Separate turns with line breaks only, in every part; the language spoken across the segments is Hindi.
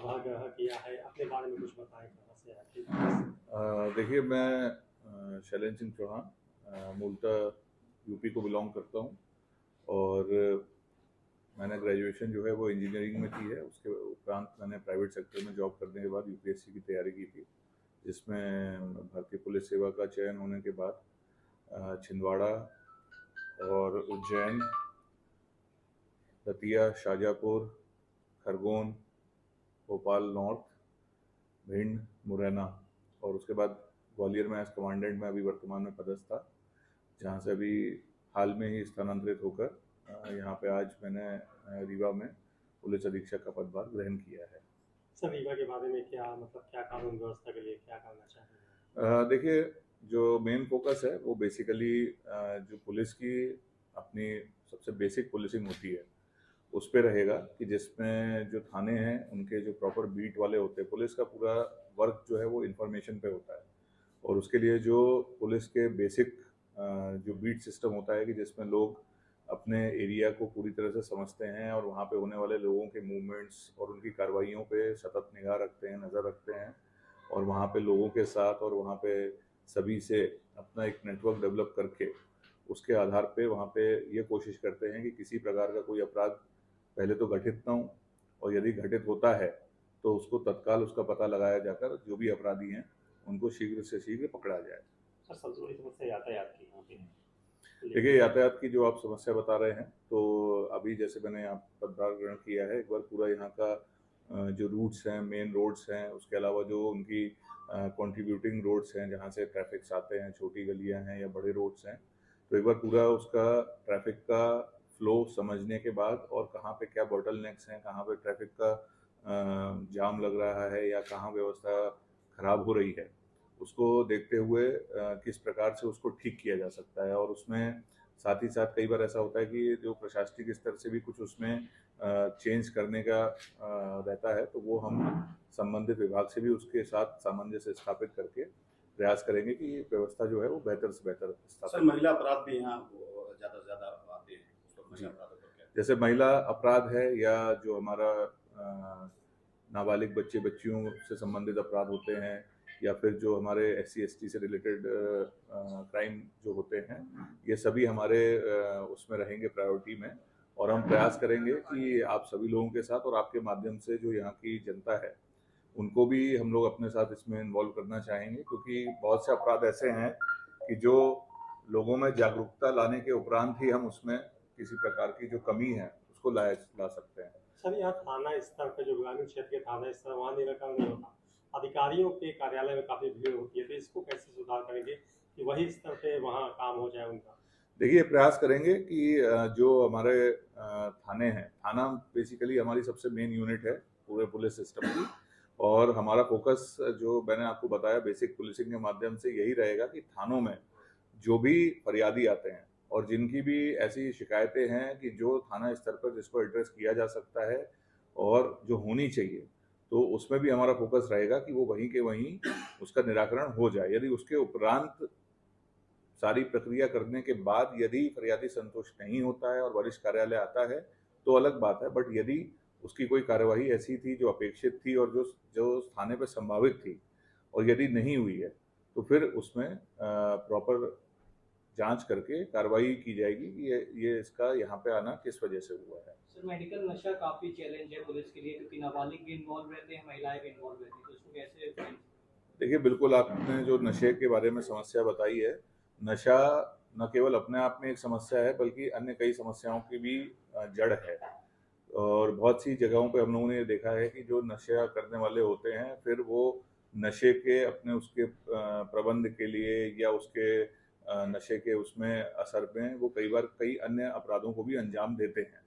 सभागाह किया है, अपने बारे में कुछ बताएं कहाँ से आके।
देखिए मैं शैलेंद्र सिंह चौहान मूलतः यूपी को बिलोंग करता हूँ। और मैंने ग्रेजुएशन जो है वो इंजीनियरिंग में की है। उसके उपरांत मैंने प्राइवेट सेक्टर में जॉब करने के बाद यूपीएससी की तैयारी की थी, जिसमें भारतीय पुलिस सेवा का चयन होने के बाद छिंदवाड़ा और उज्जैन, दतिया, शाजापुर, खरगोन, भोपाल नॉर्थ, भिंड, मुरैना और उसके बाद ग्वालियर में एज कमांडेंट में अभी वर्तमान में पदस्थ था, जहाँ से अभी हाल में ही स्थानांतरित होकर यहाँ पे आज मैंने रीवा में पुलिस अधीक्षक का पदभार ग्रहण किया है।
सर रीवा के बारे में क्या मतलब क्या कानून व्यवस्था के लिए क्या करना चाहेंगे?
देखिए, जो मेन फोकस है वो बेसिकली जो पुलिस की अपनी सबसे बेसिक पुलिसिंग होती है उस पे रहेगा कि जिसमें जो थाने हैं उनके जो प्रॉपर बीट वाले होते हैं, पुलिस का पूरा वर्क जो है वो इंफॉर्मेशन पे होता है। और उसके लिए जो पुलिस के बेसिक जो बीट सिस्टम होता है कि जिसमें लोग अपने एरिया को पूरी तरह से समझते हैं और वहाँ पे होने वाले लोगों के मूवमेंट्स और उनकी कार्रवाइयों पे सतत निगाह रखते हैं, नज़र रखते हैं, और वहाँ पे लोगों के साथ और वहाँ पे सभी से अपना एक नेटवर्क डेवलप करके उसके आधार पे वहाँ पे ये कोशिश करते हैं कि किसी प्रकार का कोई अपराध पहले तो घटित ना हो, और यदि घटित होता है तो उसको तत्काल उसका पता लगाया जाकर जो भी अपराधी हैं उनको शीघ्र से शीघ्र पकड़ा जाए।
सर सबसे बड़ी समस्या यातायात की यहाँ पे
देखिए, यातायात की जो आप समस्या बता रहे हैं, तो अभी जैसे मैंने यहाँ पदभार ग्रहण किया है, एक बार पूरा यहाँ का जो रूट्स हैं, मेन रोड्स हैं, उसके अलावा जो उनकी कंट्रीब्यूटिंग रोड्स हैं जहाँ से ट्रैफिक्स आते हैं, छोटी गलियाँ हैं या बड़े रोड्स हैं, तो एक बार पूरा उसका ट्रैफिक का फ्लो समझने के बाद और कहाँ पे क्या बॉटलनेक्स हैं, कहाँ पे ट्रैफिक का जाम लग रहा है या कहाँ व्यवस्था खराब हो रही है, उसको देखते हुए किस प्रकार से उसको ठीक किया जा सकता है। और उसमें साथ ही साथ कई बार ऐसा होता है कि जो प्रशासनिक स्तर से भी कुछ उसमें चेंज करने का रहता है, तो वो हम संबंधित विभाग से भी उसके साथ सामंजस्य स्थापित करके प्रयास करेंगे कि व्यवस्था जो है वो बेहतर से बेहतर
सर
स्थापित।
महिला अपराध भी यहाँ ज्यादा से ज्यादा आते हैं, तो
जी,
महिला अपराधों पर क्या?
जैसे महिला अपराध है या जो हमारा नाबालिग बच्चे बच्चियों से संबंधित अपराध होते हैं, या फिर जो हमारे SC ST से रिलेटेड क्राइम जो होते हैं, ये सभी हमारे उसमें रहेंगे प्रायोरिटी में। और हम प्रयास करेंगे कि आप सभी लोगों के साथ और आपके माध्यम से जो यहाँ की जनता है उनको भी हम लोग अपने साथ इसमें इन्वॉल्व करना चाहेंगे, क्योंकि बहुत से अपराध ऐसे हैं कि जो लोगों में जागरूकता लाने के उपरांत ही हम उसमें किसी प्रकार की जो कमी है उसको ला सकते हैं।
सर यहाँ थाना स्तर पे जो ग्रामीण क्षेत्र के थाना स्तर वहाँ निराकरण नहीं होता, अधिकारियों के कार्यालय में काफी भीड़ होती है, तो इसको कैसे सुधार करेंगे कि वही स्तर पे वहाँ काम हो जाए उनका?
देखिए, प्रयास करेंगे कि जो हमारे थाने हैं, थाना बेसिकली हमारी सबसे मेन यूनिट है पूरे पुलिस सिस्टम की, और हमारा फोकस जो मैंने आपको बताया बेसिक पुलिसिंग के माध्यम से यही रहेगा कि थानों में जो भी फरियादी आते हैं और जिनकी भी ऐसी शिकायतें हैं कि जो थाना स्तर पर जिसको एड्रेस किया जा सकता है और जो होनी चाहिए, तो उसमें भी हमारा फोकस रहेगा कि वो वहीं के वहीं उसका निराकरण हो जाए। यदि उसके उपरांत सारी प्रक्रिया करने के बाद यदि फरियादी संतुष्ट नहीं होता है और वरिष्ठ कार्यालय आता है तो अलग बात है, बट यदि उसकी कोई कार्यवाही ऐसी थी जो अपेक्षित थी और जो जो थाने पर संभावित थी और यदि नहीं हुई है, तो फिर उसमें प्रॉपर जांच करके कार्रवाई की जाएगी कि ये इसका यहाँ पे आना किस वजह से हुआ है।
सर मेडिकल नशा काफी चैलेंज है पुलिस के लिए, क्योंकि नाबालिग भी इन्वॉल्व रहते हैं, महिलाएं भी इन्वॉल्व रहती हैं, तो इसको कैसे?
देखिए, बिल्कुल आपने जो नशे के बारे में समस्या बताई है, नशा न केवल अपने आप में एक समस्या है बल्कि अन्य कई समस्याओं की भी जड़ है। और बहुत सी जगहों पे हम लोगों ने ये देखा है कि जो नशा करने वाले होते हैं फिर वो नशे के अपने उसके प्रबंध के लिए या उसके नशे के उसमें असर में वो कई बार कई अन्य अपराधों को भी अंजाम देते हैं।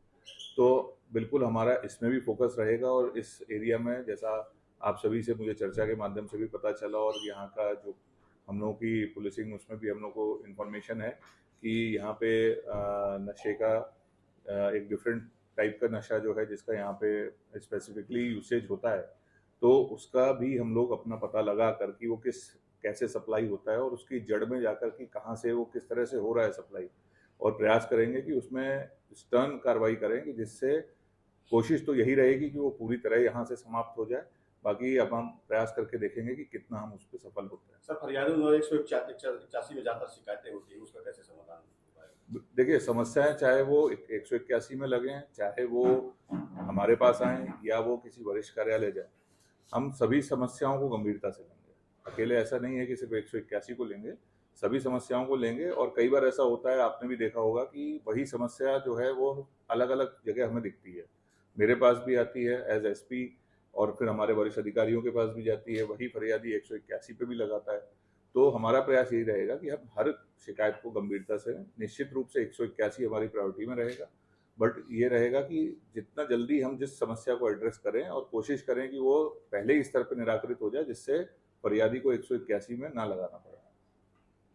तो बिल्कुल हमारा इसमें भी फोकस रहेगा, और इस एरिया में जैसा आप सभी से मुझे चर्चा के माध्यम से भी पता चला और यहाँ का जो हम लोगों की पुलिसिंग उसमें भी हम लोग को इन्फॉर्मेशन है कि यहाँ पे नशे का एक डिफरेंट टाइप का नशा जो है जिसका यहाँ पे स्पेसिफिकली यूसेज होता है, तो उसका भी हम लोग अपना पता लगा कर कि वो किस कैसे सप्लाई होता है और उसकी जड़ में जाकर कि कहाँ से वो किस तरह से हो रहा है सप्लाई, और प्रयास करेंगे कि उसमें स्टर्न कार्रवाई करें कि जिससे कोशिश तो यही रहेगी कि वो पूरी तरह यहाँ से समाप्त हो जाए। बाकी अब हम प्रयास करके देखेंगे कि कितना हम उस पर सफल होते हैं।
सर फरियादियों द्वारा 181 में ज्यादा शिकायतें होती है, उसका कैसे समाधान होगा?
देखिए, समस्याएं चाहे वो 181 में लगें, चाहे वो हमारे पास आए या वो किसी वरिष्ठ कार्यालय जाए, हम सभी समस्याओं को गंभीरता से लेंगे। अकेले ऐसा नहीं है कि सिर्फ 181 को लेंगे, सभी समस्याओं को लेंगे। और कई बार ऐसा होता है, आपने भी देखा होगा कि वही समस्या जो है वो अलग अलग जगह हमें दिखती है। मेरे पास भी आती है एज एसपी, और फिर हमारे वरिष्ठ अधिकारियों के पास भी जाती है, वही फरियादी 181 पे भी लगाता है। तो हमारा प्रयास यही रहेगा कि हम हर शिकायत को गंभीरता से, निश्चित रूप से 181 हमारी प्रायोरिटी में रहेगा, बट ये रहेगा कि जितना जल्दी हम जिस समस्या को एड्रेस करें और कोशिश करें कि वो पहले ही स्तर पर निराकरित हो जाए, जिससे फरियादी को 181 में ना लगाना पड़े।